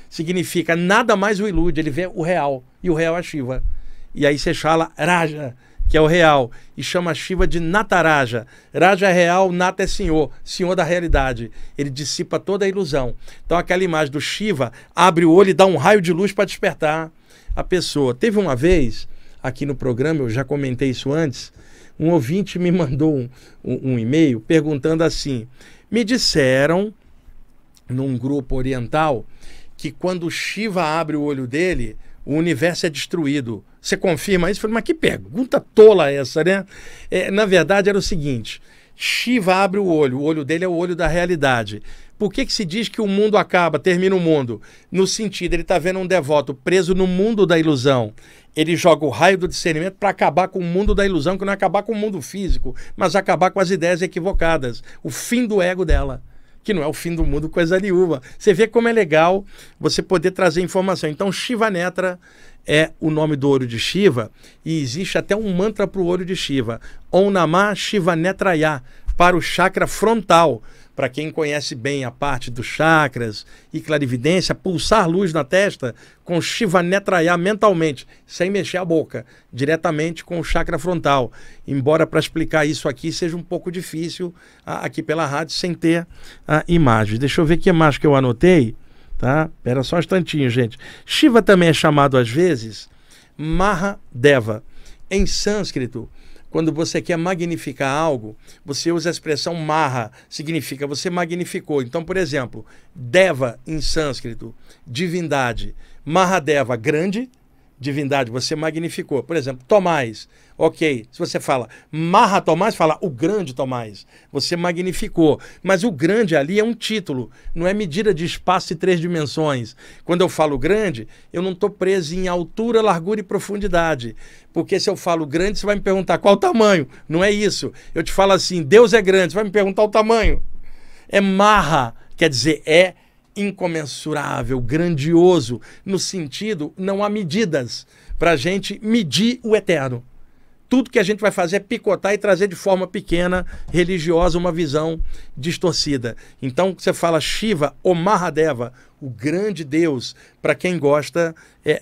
Significa nada mais o ilude, ele vê o real. E o real é Shiva. E aí você fala Raja, que é o real. E chama Shiva de Nataraja. Raja é real, Nata é senhor. Senhor da realidade. Ele dissipa toda a ilusão. Então aquela imagem do Shiva abre o olho e dá um raio de luz para despertar a pessoa. Teve uma vez, aqui no programa, eu já comentei isso antes, um ouvinte me mandou um e-mail perguntando assim, me disseram, num grupo oriental, que quando Shiva abre o olho dele, o universo é destruído. Você confirma isso? Eu falei, mas que pergunta tola essa, né? Na verdade, era o seguinte, Shiva abre o olho dele é o olho da realidade. Por que se diz que o mundo acaba, termina o mundo? No sentido, ele está vendo um devoto preso no mundo da ilusão. Ele joga o raio do discernimento para acabar com o mundo da ilusão, que não é acabar com o mundo físico, mas acabar com as ideias equivocadas. O fim do ego dela, que não é o fim do mundo, coisa nenhuma. Você vê como é legal você poder trazer informação. Então, Shiva Netra é o nome do olho de Shiva e existe até um mantra para o olho de Shiva. Om Namah Shiva Netraya, para o chakra frontal. Para quem conhece bem a parte dos chakras e clarividência, pulsar luz na testa com Shiva Netraya mentalmente, sem mexer a boca, diretamente com o chakra frontal. Embora para explicar isso aqui seja um pouco difícil aqui pela rádio, sem ter a imagem. Deixa eu ver que mais que eu anotei. Tá? Espera só um instantinho, gente. Shiva também é chamado às vezes Mahadeva. Em sânscrito, quando você quer magnificar algo, você usa a expressão Maha, significa você magnificou. Então, por exemplo, Deva em sânscrito, divindade. Mahadeva, grande, divindade, você magnificou. Por exemplo, Tomás, ok. Se você fala Maha Tomás, fala o grande Tomás. Você magnificou. Mas o grande ali é um título, não é medida de espaço e 3 dimensões. Quando eu falo grande, eu não estou preso em altura, largura e profundidade. Porque se eu falo grande, você vai me perguntar qual o tamanho. Não é isso. Eu te falo assim, Deus é grande, você vai me perguntar o tamanho. É Maha, quer dizer, é incomensurável, grandioso, no sentido, não há medidas para a gente medir o eterno. Tudo que a gente vai fazer é picotar e trazer de forma pequena, religiosa, uma visão distorcida. Então, você fala Shiva ou Mahadeva, o grande Deus, para quem gosta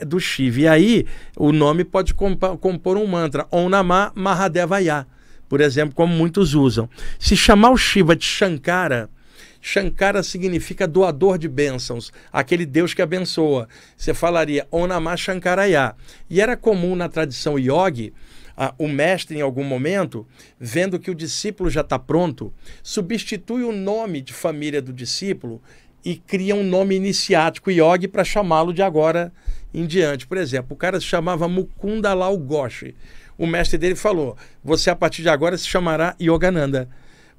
do Shiva. E aí, o nome pode compor um mantra, Om Namah Mahadevaya, por exemplo, como muitos usam. Se chamar o Shiva de Shankara, Shankara significa doador de bênçãos, aquele Deus que abençoa. Você falaria Om Namah Shankaraya. E era comum na tradição yogi, o mestre, em algum momento, vendo que o discípulo já está pronto, substitui o nome de família do discípulo e cria um nome iniciático yogi para chamá-lo de agora em diante. Por exemplo, o cara se chamava Mukunda Lal Ghosh. O mestre dele falou, você a partir de agora se chamará Yogananda.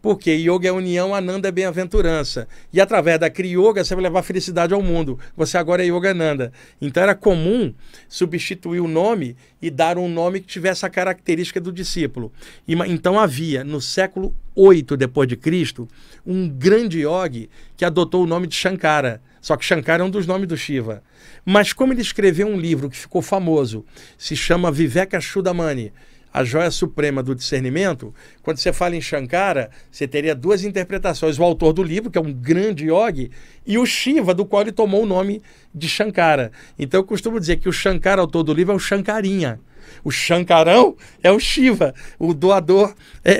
Porque yoga é união, Ananda é bem-aventurança. E através da Kriya Yoga você vai levar felicidade ao mundo. Você agora é Yogananda. Então era comum substituir o nome e dar um nome que tivesse a característica do discípulo. Então havia, no século 8 depois de Cristo, um grande yogi que adotou o nome de Shankara. Só que Shankara é um dos nomes do Shiva. Mas como ele escreveu um livro que ficou famoso, se chama Viveka Chudamani, a joia suprema do discernimento, quando você fala em Shankara, você teria 2 interpretações. O autor do livro, que é um grande yogi, e o Shiva, do qual ele tomou o nome de Shankara. Então eu costumo dizer que o Shankara, autor do livro, é o Shankarinha. O Shankarão é o Shiva, o doador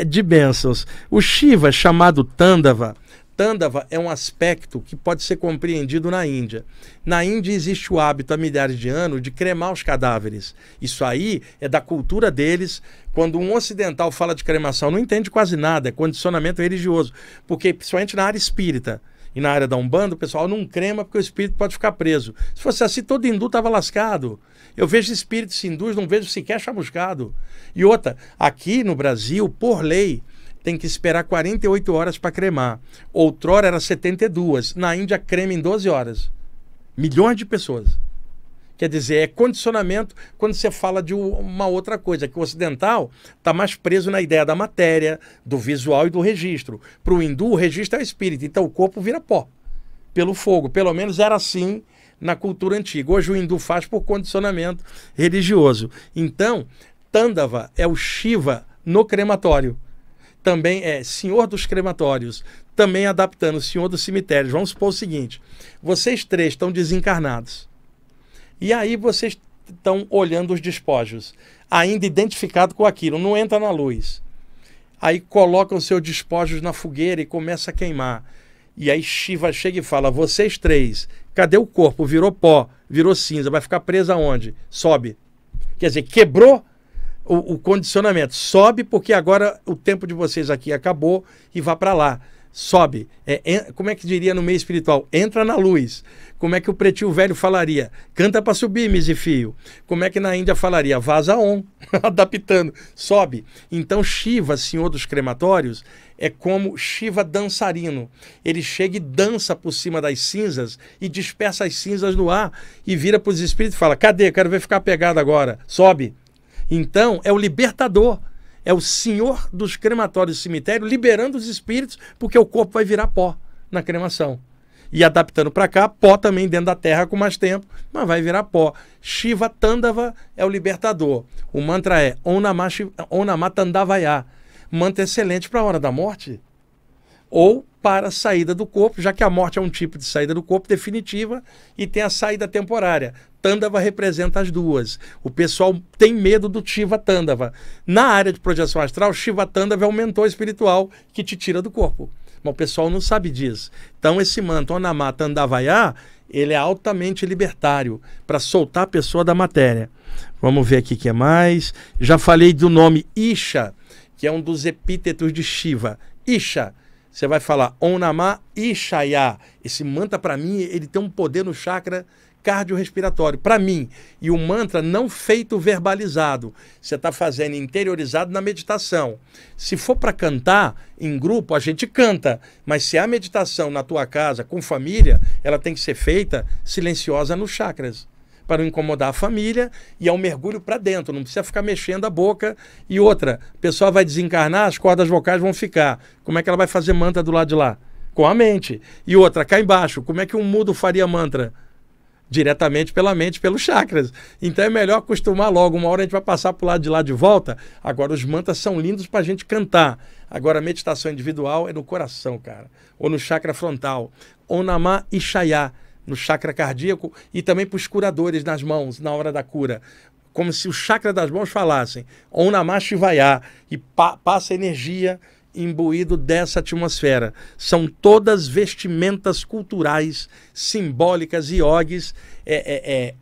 de bênçãos. O Shiva, chamado Tandava, Tandava é um aspecto que pode ser compreendido na Índia. Na Índia existe o hábito há milhares de anos de cremar os cadáveres. Isso aí é da cultura deles. Quando um ocidental fala de cremação, não entende quase nada, é condicionamento religioso. Porque, principalmente na área espírita e na área da Umbanda, o pessoal não crema porque o espírito pode ficar preso. Se fosse assim, todo hindu estava lascado. Eu vejo espíritos hindus, não vejo sequer chamuscado. E outra, aqui no Brasil, por lei, tem que esperar 48 horas para cremar. Outrora era 72. Na Índia crema em 12 horas. Milhões de pessoas. Quer dizer, é condicionamento quando você fala de uma outra coisa, que o ocidental está mais preso na ideia da matéria, do visual e do registro. Para o hindu, o registro é o espírito, então o corpo vira pó, pelo fogo. Pelo menos era assim na cultura antiga. Hoje o hindu faz por condicionamento religioso. Então, Tandava é o Shiva no crematório. Também é senhor dos crematórios, também adaptando senhor dos cemitérios. Vamos supor o seguinte, vocês três estão desencarnados. E aí vocês estão olhando os despojos, ainda identificado com aquilo, não entra na luz. Aí colocam seus despojos na fogueira e começa a queimar. E aí Shiva chega e fala, vocês três, cadê o corpo? Virou pó, virou cinza, vai ficar preso aonde? Sobe. Quer dizer, quebrou o condicionamento. Sobe porque agora o tempo de vocês aqui acabou e vá para lá. Sobe. Como é que diria no meio espiritual? Entra na luz. Como é que o pretinho velho falaria? Canta para subir, Misifio. Como é que na Índia falaria? Vaza on. Adaptando. Sobe. Então Shiva, senhor dos crematórios, é como Shiva dançarino. Ele chega e dança por cima das cinzas e dispersa as cinzas no ar e vira para os espíritos e fala, cadê? Quero ver ficar pegado agora. Sobe. Então é o libertador. É o senhor dos crematórios do cemitério liberando os espíritos, porque o corpo vai virar pó na cremação. E adaptando para cá, pó também dentro da terra com mais tempo, mas vai virar pó. Shiva Tandava é o libertador. O mantra é Om Namah Tandavaya. Mantra excelente para a hora da morte ou para a saída do corpo, já que a morte é um tipo de saída do corpo definitiva e tem a saída temporária. Tandava representa as duas. O pessoal tem medo do Shiva Tandava. Na área de projeção astral, Shiva Tandava é o mentor espiritual que te tira do corpo. Mas o pessoal não sabe disso. Então esse mantra, Om Namah Tandavaya, ele é altamente libertário para soltar a pessoa da matéria. Vamos ver aqui o que é mais. Já falei do nome Isha, que é um dos epítetos de Shiva. Isha. Você vai falar Om Namah Ishaya. Esse mantra, para mim, ele tem um poder no chakra cardiorrespiratório. Para mim. E o mantra não feito verbalizado. Você está fazendo interiorizado na meditação. Se for para cantar em grupo, a gente canta. Mas se a meditação na tua casa, com família, ela tem que ser feita silenciosa nos chakras, para não incomodar a família, e é um mergulho para dentro, não precisa ficar mexendo a boca. E outra, a pessoa vai desencarnar, as cordas vocais vão ficar. Como é que ela vai fazer mantra do lado de lá? Com a mente. E outra, cá embaixo, como é que um mudo faria mantra? Diretamente pela mente, pelos chakras. Então é melhor acostumar logo, uma hora a gente vai passar para o lado de lá de volta. Agora os mantras são lindos para a gente cantar. Agora a meditação individual é no coração, cara, ou no chakra frontal. Om Namah Ishaya, no chakra cardíaco, e também para os curadores nas mãos, na hora da cura. Como se o chakra das mãos falassem Om Namah Shivaya, e passa energia imbuído dessa atmosfera. São todas vestimentas culturais, simbólicas e iogues,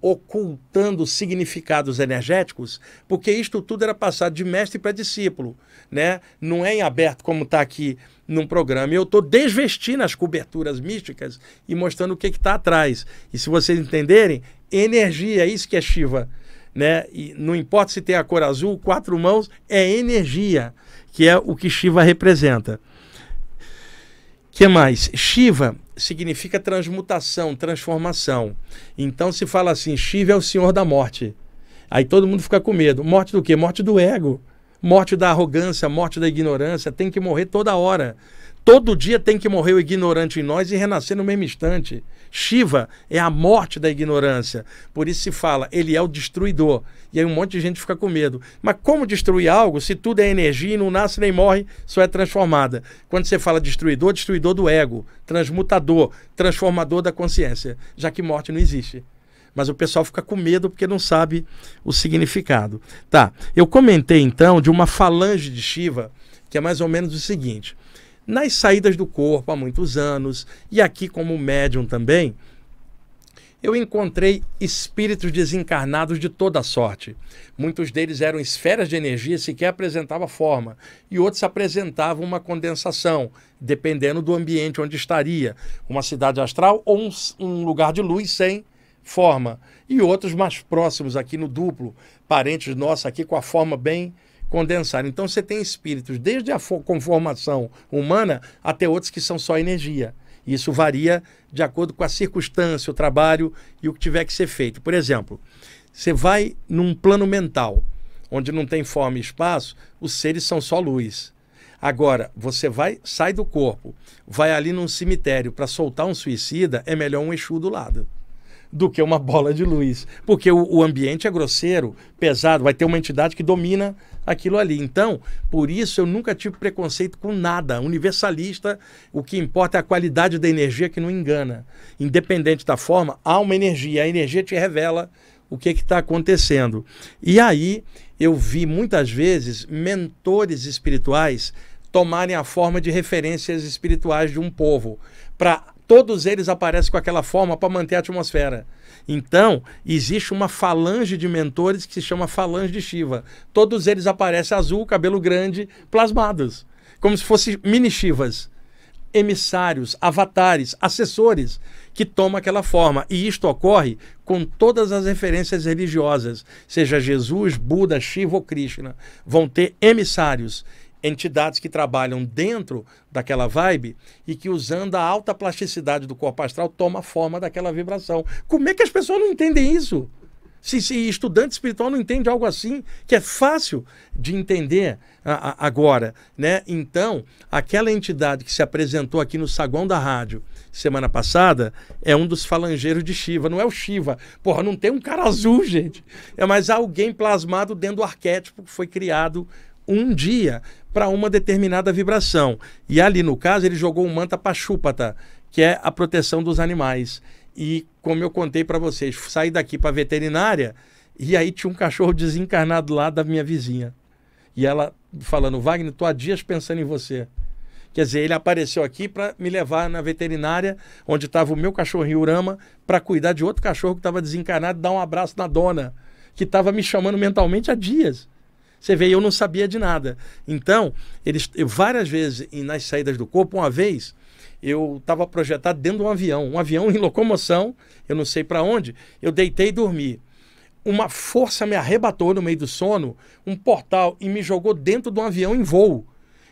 ocultando significados energéticos, porque isto tudo era passado de mestre para discípulo, né? Não é em aberto como está aqui num programa. Eu estou desvestindo as coberturas místicas e mostrando o que está atrás. E se vocês entenderem, energia, isso que é Shiva, né? E não importa se tem a cor azul, 4 mãos, é energia, que é o que Shiva representa. Que mais? Shiva significa transmutação, transformação. Então se fala assim, Shiva é o senhor da morte. Aí todo mundo fica com medo. Morte do quê? Morte do ego. Morte da arrogância, morte da ignorância. Tem que morrer toda hora. Todo dia tem que morrer o ignorante em nós e renascer no mesmo instante. Shiva é a morte da ignorância. Por isso se fala, ele é o destruidor. E aí um monte de gente fica com medo. Mas como destruir algo se tudo é energia e não nasce nem morre, só é transformada? Quando você fala destruidor, destruidor do ego, transmutador, transformador da consciência, já que morte não existe. Mas o pessoal fica com medo porque não sabe o significado. Tá, eu comentei então de uma falange de Shiva, que é mais ou menos o seguinte. Nas saídas do corpo há muitos anos, e aqui como médium também, eu encontrei espíritos desencarnados de toda sorte. Muitos deles eram esferas de energia, sequer apresentavam forma, e outros apresentavam uma condensação, dependendo do ambiente onde estaria, uma cidade astral ou um lugar de luz sem forma. E outros mais próximos aqui no duplo, parentes nossos aqui com a forma bem condensar. Então você tem espíritos desde a conformação humana até outros que são só energia. Isso varia de acordo com a circunstância, o trabalho e o que tiver que ser feito. Por exemplo, você vai num plano mental, onde não tem forma e espaço, os seres são só luz. Agora, você sai do corpo, vai ali num cemitério para soltar um suicida, é melhor um Exu do lado do que uma bola de luz. Porque o ambiente é grosseiro, pesado, vai ter uma entidade que domina aquilo ali. Então, por isso eu nunca tive preconceito com nada. Universalista, o que importa é a qualidade da energia que não engana. Independente da forma, há uma energia. A energia te revela o que está acontecendo. E aí, eu vi muitas vezes mentores espirituais tomarem a forma de referências espirituais de um povo. Todos eles aparecem com aquela forma para manter a atmosfera. Então, existe uma falange de mentores que se chama falange de Shiva. Todos eles aparecem azul, cabelo grande, plasmados. Como se fossem mini Shivas. Emissários, avatares, assessores que tomam aquela forma. E isto ocorre com todas as referências religiosas. Seja Jesus, Buda, Shiva ou Krishna. Vão ter emissários, entidades que trabalham dentro daquela vibe e que, usando a alta plasticidade do corpo astral, toma a forma daquela vibração. Como é que as pessoas não entendem isso? Se estudante espiritual não entende algo assim, que é fácil de entender agora, né? Então, aquela entidade que se apresentou aqui no saguão da rádio semana passada é um dos falangeiros de Shiva. Não é o Shiva. Porra, não tem um cara azul, gente. É mais alguém plasmado dentro do arquétipo que foi criado um dia para uma determinada vibração. E ali, no caso, ele jogou um manta Pashupata, que é a proteção dos animais. E, como eu contei para vocês, saí daqui para a veterinária e aí tinha um cachorro desencarnado lá da minha vizinha. E ela falando, Wagner, estou há dias pensando em você. Quer dizer, ele apareceu aqui para me levar na veterinária, onde estava o meu cachorrinho Urama, para cuidar de outro cachorro que estava desencarnado e dar um abraço na dona, que estava me chamando mentalmente há dias. Você vê, eu não sabia de nada. Então, várias vezes nas saídas do corpo, uma vez, eu estava projetado dentro de um avião em locomoção, eu não sei para onde, eu deitei e dormi. Uma força me arrebatou no meio do sono, um portal, e me jogou dentro de um avião em voo.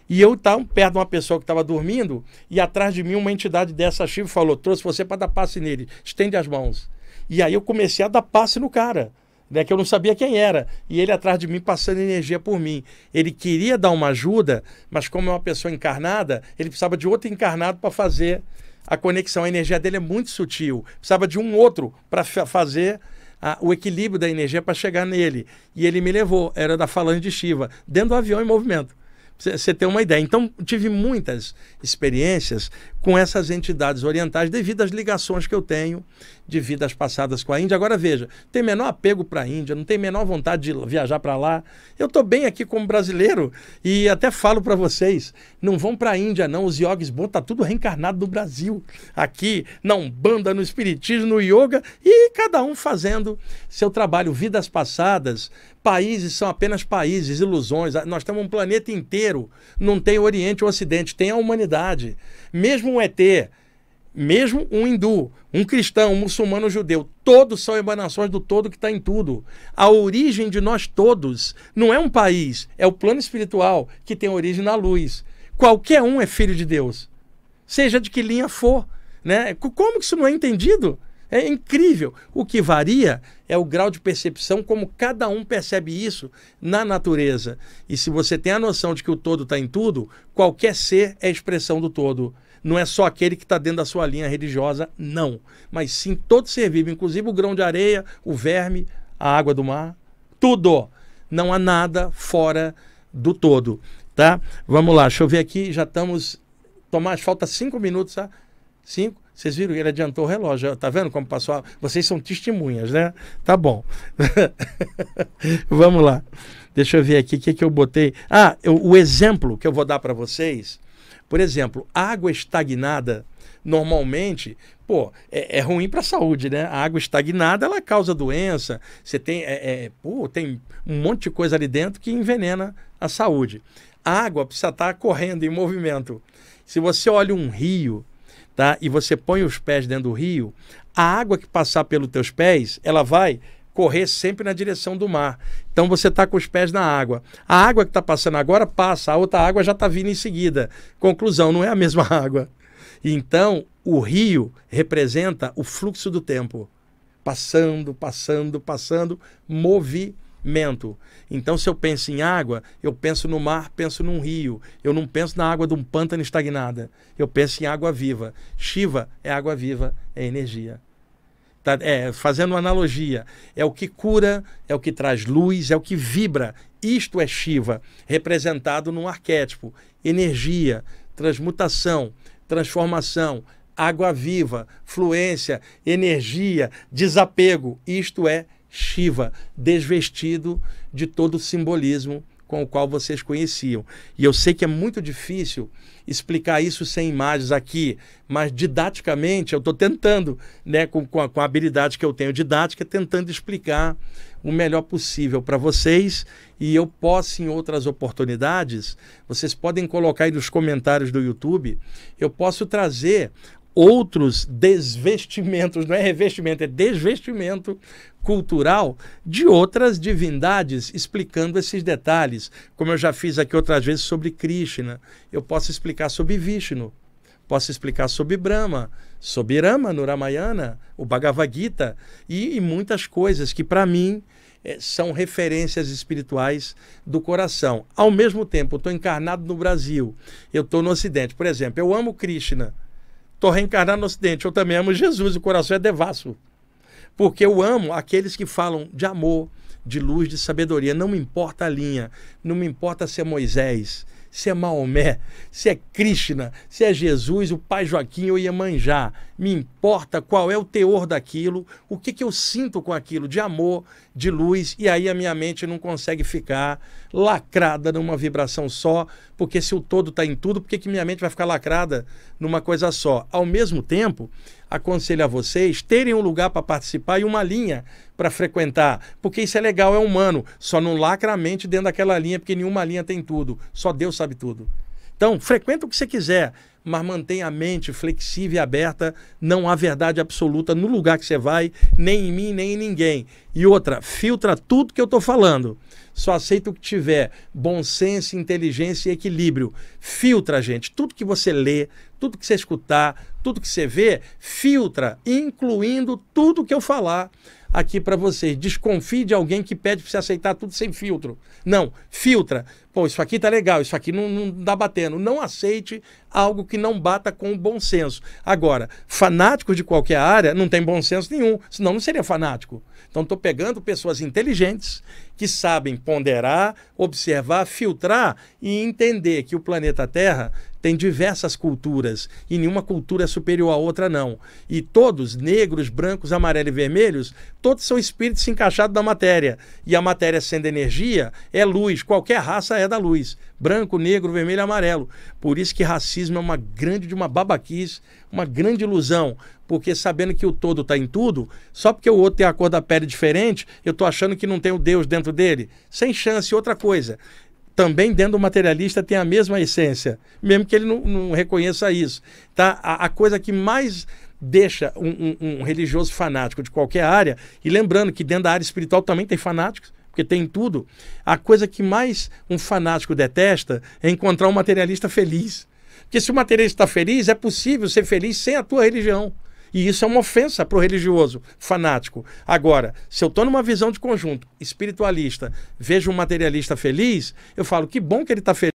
E eu estava perto de uma pessoa que estava dormindo, e atrás de mim uma entidade dessa Shiva falou, trouxe você para dar passe nele, estende as mãos. E aí eu comecei a dar passe no cara, né, que eu não sabia quem era, e ele atrás de mim passando energia por mim. Ele queria dar uma ajuda, mas como é uma pessoa encarnada, ele precisava de outro encarnado para fazer a conexão. A energia dele é muito sutil, precisava de um outro para fazer o equilíbrio da energia para chegar nele. E ele me levou, era da falange de Shiva, dentro do avião em movimento. Você ter uma ideia. Então, tive muitas experiências com essas entidades orientais devido às ligações que eu tenho de vidas passadas com a Índia. Agora, veja, tem menor apego para a Índia, não tem menor vontade de viajar para lá. Eu estou bem aqui como brasileiro e até falo para vocês, não vão para a Índia não, os yogis bons, tá tudo reencarnado no Brasil. Aqui, na Umbanda, no Espiritismo, no Yoga, e cada um fazendo seu trabalho. Vidas passadas, países são apenas países, ilusões. Nós temos um planeta inteiro, não tem Oriente ou Ocidente, tem a humanidade. Mesmo um ET, mesmo um hindu, um cristão, um muçulmano, um judeu, todos são emanações do todo que está em tudo. A origem de nós todos não é um país, é o plano espiritual que tem origem na luz. Qualquer um é filho de Deus, seja de que linha for, né? Como que isso não é entendido? É incrível. O que varia é o grau de percepção, como cada um percebe isso na natureza. E se você tem a noção de que o todo está em tudo, qualquer ser é expressão do todo. Não é só aquele que está dentro da sua linha religiosa, não. Mas sim todo ser vivo, inclusive o grão de areia, o verme, a água do mar, tudo. Não há nada fora do todo, tá? Vamos lá, deixa eu ver aqui, já estamos... Tomás, falta 5 minutos, tá? 5? Vocês viram que ele adiantou o relógio, tá vendo como passou? Vocês são testemunhas, né? Tá bom. Vamos lá. Deixa eu ver aqui o que eu botei. O exemplo que eu vou dar para vocês, por exemplo, água estagnada, normalmente, é ruim para a saúde, né? A água estagnada, ela causa doença, você tem, tem um monte de coisa ali dentro que envenena a saúde. A água precisa estar correndo em movimento. Se você olha um rio, tá? E você põe os pés dentro do rio, a água que passar pelos teus pés, ela vai correr sempre na direção do mar. Então você está com os pés na água. A água que está passando agora passa, a outra água já está vindo em seguida. Conclusão, não é a mesma água. Então, o rio representa o fluxo do tempo. Passando, passando, passando, movimento. Então, se eu penso em água, eu penso no mar, penso num rio. Eu não penso na água de um pântano estagnada. Eu penso em água viva. Shiva é água viva, é energia. Tá? Fazendo uma analogia, é o que cura, é o que traz luz, é o que vibra. Isto é Shiva, representado num arquétipo. Energia, transmutação, transformação, água viva, fluência, energia, desapego. Isto é Shiva, desvestido de todo o simbolismo com o qual vocês conheciam. E eu sei que é muito difícil explicar isso sem imagens aqui, mas didaticamente eu estou tentando, né, com a habilidade que eu tenho didática, tentando explicar o melhor possível para vocês. E eu posso, em outras oportunidades, vocês podem colocar aí nos comentários do YouTube, eu posso trazer outros desvestimentos, não é revestimento, é desvestimento cultural de outras divindades, explicando esses detalhes. Como eu já fiz aqui outras vezes sobre Krishna, eu posso explicar sobre Vishnu, posso explicar sobre Brahma, sobre Rama no Ramayana, o Bhagavad Gita e muitas coisas que para mim são referências espirituais do coração. Ao mesmo tempo, eu estou encarnado no Brasil, eu estou no Ocidente. Por exemplo, eu amo Krishna, estou reencarnado no Ocidente, eu também amo Jesus, o coração é devasso. Porque eu amo aqueles que falam de amor, de luz, de sabedoria. Não me importa a linha, não me importa se é Moisés, se é Maomé, se é Krishna, se é Jesus, o Pai Joaquim ou Iemanjá. Me importa qual é o teor daquilo, o que eu sinto com aquilo de amor, de luz, e aí a minha mente não consegue ficar lacrada numa vibração só, porque se o todo está em tudo, por que minha mente vai ficar lacrada numa coisa só? Ao mesmo tempo, aconselho a vocês terem um lugar para participar e uma linha para frequentar, porque isso é legal, é humano, só não lacra a mente dentro daquela linha, porque nenhuma linha tem tudo, só Deus sabe tudo. Então, frequenta o que você quiser, mas mantenha a mente flexível e aberta, não há verdade absoluta no lugar que você vai, nem em mim, nem em ninguém. E outra, filtra tudo que eu estou falando. Só aceita o que tiver bom senso, inteligência e equilíbrio. Filtra, gente. Tudo que você lê, tudo que você escutar, tudo que você vê, filtra, incluindo tudo que eu falar aqui para vocês. Desconfie de alguém que pede para você aceitar tudo sem filtro. Não, filtra. Pô, isso aqui tá legal, isso aqui não dá batendo. Não aceite algo que não bata com o bom senso. Agora, fanáticos de qualquer área não tem bom senso nenhum, senão não seria fanático. Então estou pegando pessoas inteligentes que sabem ponderar, observar, filtrar e entender que o planeta Terra tem diversas culturas e nenhuma cultura é superior à outra, não. E todos, negros, brancos, amarelos e vermelhos, todos são espíritos encaixados na matéria. E a matéria sendo energia, é luz. Qualquer raça é da luz. Branco, negro, vermelho e amarelo. Por isso que racismo é uma grande de uma babaquice, uma grande ilusão. Porque sabendo que o todo está em tudo, só porque o outro tem a cor da pele diferente, eu estou achando que não tem o Deus dentro dele. Sem chance. Outra coisa, também dentro do materialista tem a mesma essência, mesmo que ele não reconheça isso. Tá? A coisa que mais deixa um religioso fanático de qualquer área, e lembrando que dentro da área espiritual também tem fanáticos, porque tem tudo, a coisa que mais um fanático detesta é encontrar um materialista feliz. Porque se o materialista está feliz, é possível ser feliz sem a tua religião. E isso é uma ofensa para o religioso fanático. Agora, se eu estou numa visão de conjunto espiritualista, vejo um materialista feliz, eu falo, que bom que ele está feliz.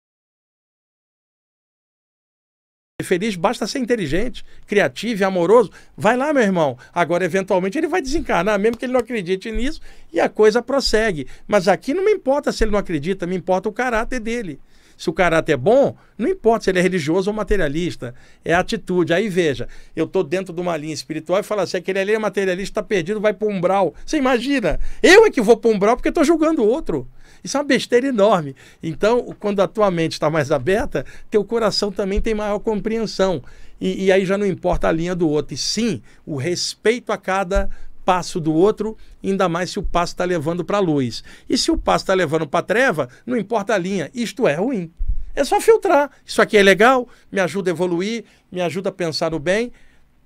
Feliz basta ser inteligente, criativo e amoroso. Vai lá, meu irmão. Agora, eventualmente, ele vai desencarnar, mesmo que ele não acredite nisso, e a coisa prossegue. Mas aqui não me importa se ele não acredita, me importa o caráter dele. Se o caráter é bom, não importa se ele é religioso ou materialista, é a atitude. Aí veja, eu estou dentro de uma linha espiritual e falo assim, aquele ali é materialista, está perdido, vai para o umbral. Você imagina? Eu é que vou para o umbral porque estou julgando o outro. Isso é uma besteira enorme. Então, quando a tua mente está mais aberta, teu coração também tem maior compreensão. E aí já não importa a linha do outro. E sim, o respeito a cada passo do outro, ainda mais se o passo está levando para a luz. E se o passo está levando para a treva, não importa a linha, isto é ruim. É só filtrar. Isso aqui é legal, me ajuda a evoluir, me ajuda a pensar no bem.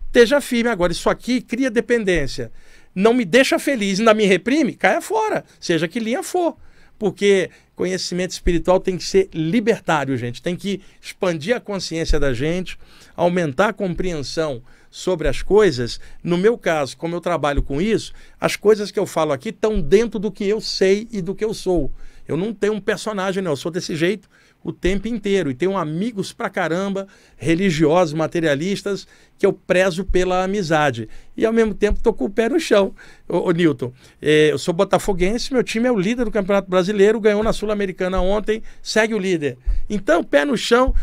Esteja firme. Agora, isso aqui cria dependência. Não me deixa feliz, ainda me reprime, caia fora, seja que linha for. porque conhecimento espiritual tem que ser libertário, gente. Tem que expandir a consciência da gente, aumentar a compreensão sobre as coisas. No meu caso, como eu trabalho com isso, as coisas que eu falo aqui estão dentro do que eu sei e do que eu sou. Eu não tenho um personagem, não. Eu sou desse jeito o tempo inteiro. E tenho amigos pra caramba, religiosos, materialistas, que eu prezo pela amizade. E ao mesmo tempo estou com o pé no chão. Ô Newton, eu sou botafoguense, meu time é o líder do Campeonato Brasileiro, ganhou na Sul-Americana ontem, segue o líder. Então, pé no chão.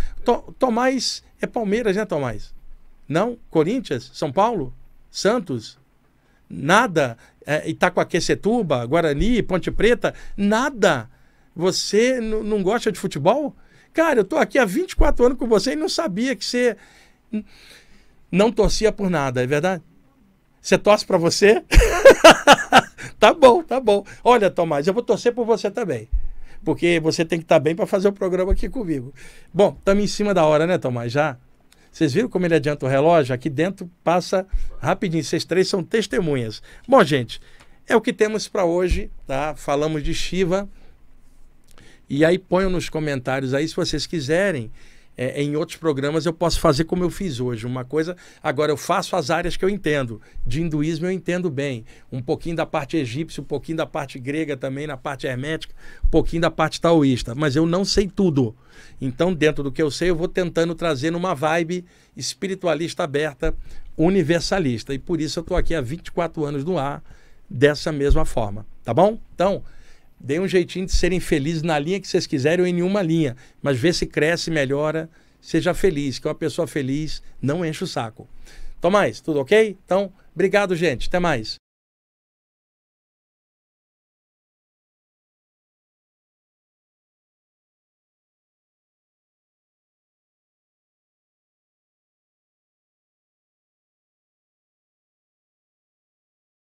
Tomás é Palmeiras, né, Tomás? Não? Corinthians? São Paulo? Santos? Nada? Itacoaquecetuba, Guarani, Ponte Preta? Nada? Você não gosta de futebol? Cara, eu tô aqui há 24 anos com você e não sabia que você não torcia por nada, é verdade? Você torce pra você? Tá bom, tá bom. Olha, Tomás, eu vou torcer por você também. Porque você tem que estar bem para fazer o programa aqui comigo. Bom, estamos em cima da hora, né, Tomás? Já? Vocês viram como ele adianta o relógio? Aqui dentro passa rapidinho. Vocês três são testemunhas. Bom, gente, é o que temos para hoje, tá? Falamos de Shiva. E aí ponham nos comentários aí, se vocês quiserem, em outros programas eu posso fazer como eu fiz hoje. Uma coisa, agora eu faço as áreas que eu entendo. De hinduísmo eu entendo bem. Um pouquinho da parte egípcia, um pouquinho da parte grega também, na parte hermética, um pouquinho da parte taoísta. Mas eu não sei tudo. Então, dentro do que eu sei, eu vou tentando trazer numa vibe espiritualista aberta, universalista. E por isso eu estou aqui há 24 anos no ar, dessa mesma forma. Tá bom? Então, dê um jeitinho de serem felizes na linha que vocês quiserem ou em nenhuma linha. Mas vê se cresce, melhora, seja feliz. Que uma pessoa feliz não enche o saco. Tomás, tudo ok? Então, obrigado, gente. Até mais.